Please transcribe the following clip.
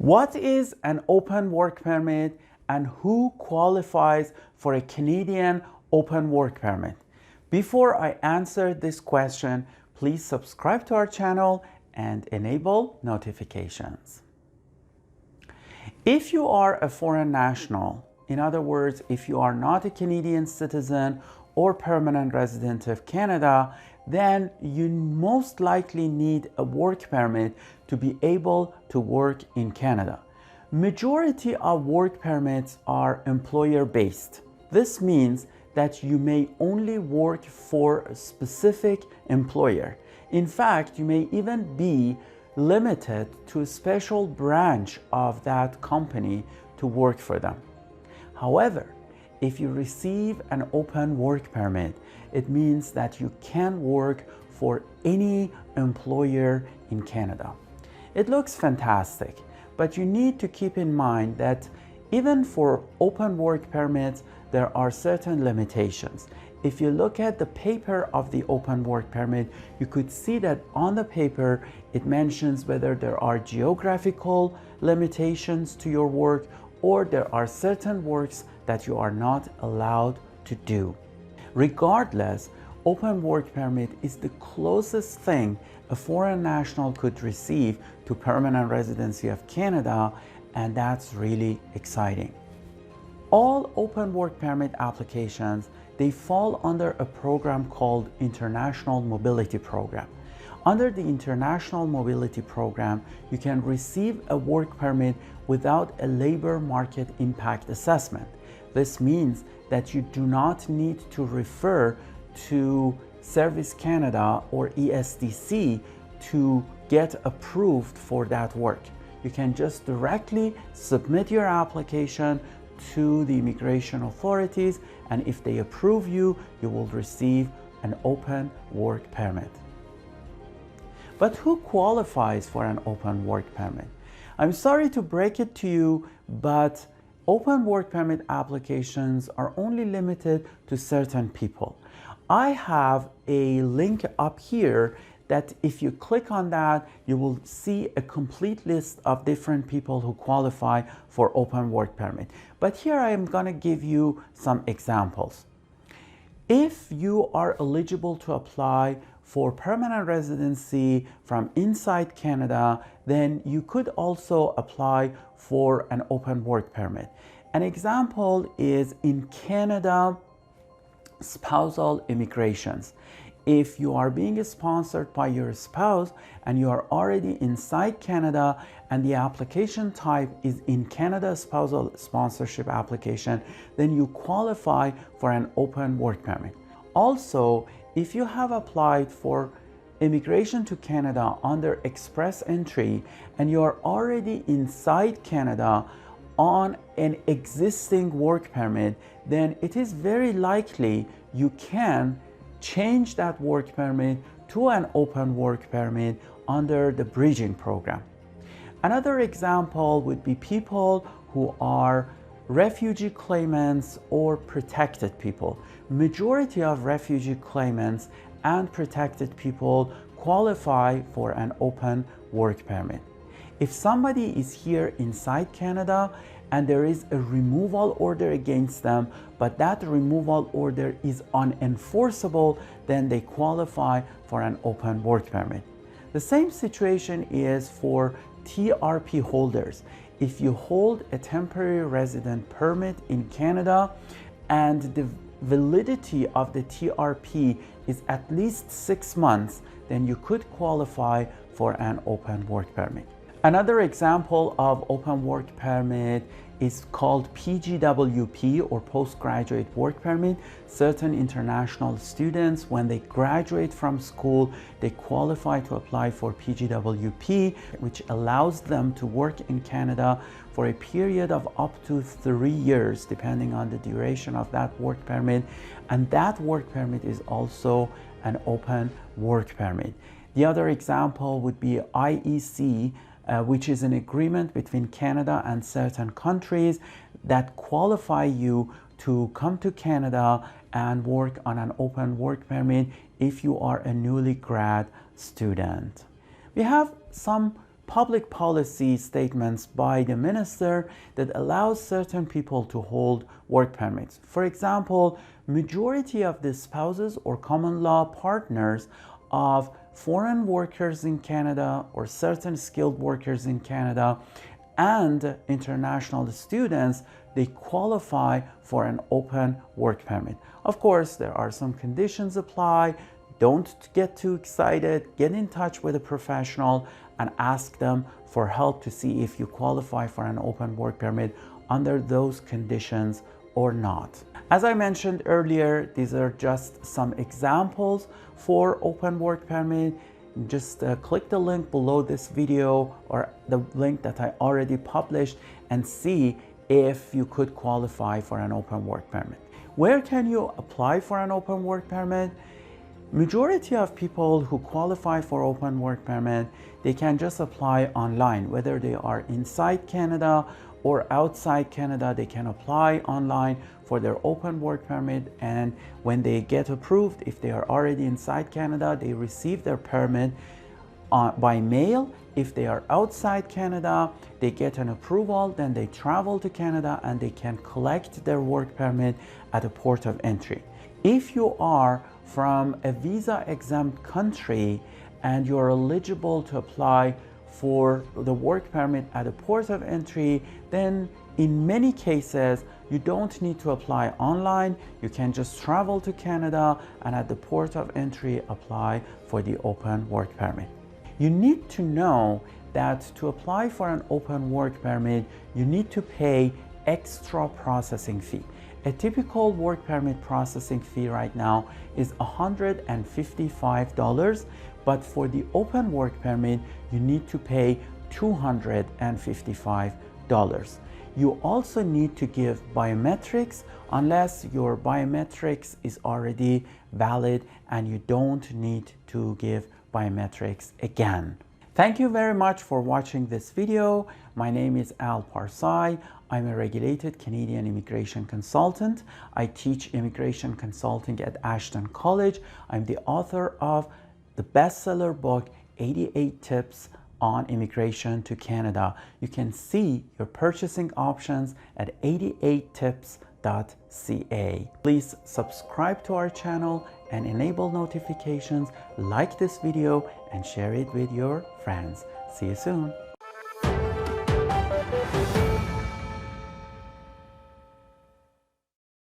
What is an open work permit and who qualifies for a Canadian open work permit? Before I answer this question, please subscribe to our channel and enable notifications. If you are a foreign national, in other words, if you are not a Canadian citizen or permanent resident of Canada, then you most likely need a work permit to be able to work in Canada. Majority of work permits are employer-based. This means that you may only work for a specific employer. In fact, you may even be limited to a special branch of that company to work for them. However, if you receive an open work permit, it means that you can work for any employer in Canada. It looks fantastic, but you need to keep in mind that even for open work permits, there are certain limitations. If you look at the paper of the open work permit, you could see that on the paper, it mentions whether there are geographical limitations to your work or there are certain works that you are not allowed to do. Regardless, open work permit is the closest thing a foreign national could receive to permanent residency of Canada, and that's really exciting. All open work permit applications, they fall under a program called International Mobility Program. Under the International Mobility Program, you can receive a work permit without a labor market impact assessment. This means that you do not need to refer to Service Canada or ESDC to get approved for that work. You can just directly submit your application to the immigration authorities, and if they approve you, you will receive an open work permit. But who qualifies for an open work permit? I'm sorry to break it to you, but open work permit applications are only limited to certain people. I have a link up here that if you click on that, you will see a complete list of different people who qualify for open work permit. But here I am going to give you some examples. If you are eligible to apply for permanent residency from inside Canada, then you could also apply for an open work permit. An example is in Canada, spousal immigrations. If you are being sponsored by your spouse and you are already inside Canada and the application type is in Canada spousal sponsorship application, then you qualify for an open work permit. Also, if you have applied for immigration to Canada under express entry and you are already inside Canada on an existing work permit, then it is very likely you can change that work permit to an open work permit under the bridging program. Another example would be people who are refugee claimants or protected people. Majority of refugee claimants and protected people qualify for an open work permit. If somebody is here inside Canada and there is a removal order against them, but that removal order is unenforceable, then they qualify for an open work permit. The same situation is for TRP holders. If you hold a temporary resident permit in Canada and the validity of the TRP is at least 6 months, then you could qualify for an open work permit. Another example of open work permit is called Pgwp or Postgraduate Work Permit. Certain international students, when they graduate from school, they qualify to apply for Pgwp, which allows them to work in Canada for a period of up to 3 years, depending on the duration of that work permit. And that work permit is also an open work permit. The other example would be IEC, which is an agreement between Canada and certain countries that qualify you to come to Canada and work on an open work permit if you are a newly grad student. We have some public policy statements by the minister that allows certain people to hold work permits. For example, majority of the spouses or common law partners of foreign workers in Canada or certain skilled workers in Canada and international students, they qualify for an open work permit. Of course, there are some conditions apply. Don't get too excited. Get in touch with a professional and ask them for help to see if you qualify for an open work permit under those conditions or not. As I mentioned earlier, these are just some examples for open work permit. Just click the link below this video or the link that I already published and see if you could qualify for an open work permit. Where can you apply for an open work permit? Majority of people who qualify for open work permit, they can just apply online, whether they are inside Canada or outside Canada. They can apply online for their open work permit, and when they get approved, if they are already inside Canada, they receive their permit by mail. If they are outside Canada, they get an approval, then they travel to Canada and they can collect their work permit at a port of entry. If you are from a visa exempt country and you're eligible to apply for the work permit at a port of entry, then in many cases you don't need to apply online. You can just travel to Canada and at the port of entry apply for the open work permit. You need to know that to apply for an open work permit, you need to pay extra processing fee. A typical work permit processing fee right now is $155, but for the open work permit, you need to pay $255. You also need to give biometrics unless your biometrics is already valid and you don't need to give biometrics again. Thank you very much for watching this video. My name is Parsai. I'm a regulated Canadian immigration consultant. I teach immigration consulting at Ashton College. I'm the author of the bestseller book, 88 Tips on Immigration to Canada. You can see your purchasing options at 88tips.ca. Please subscribe to our channel and enable notifications, like this video and share it with your friends. See you soon.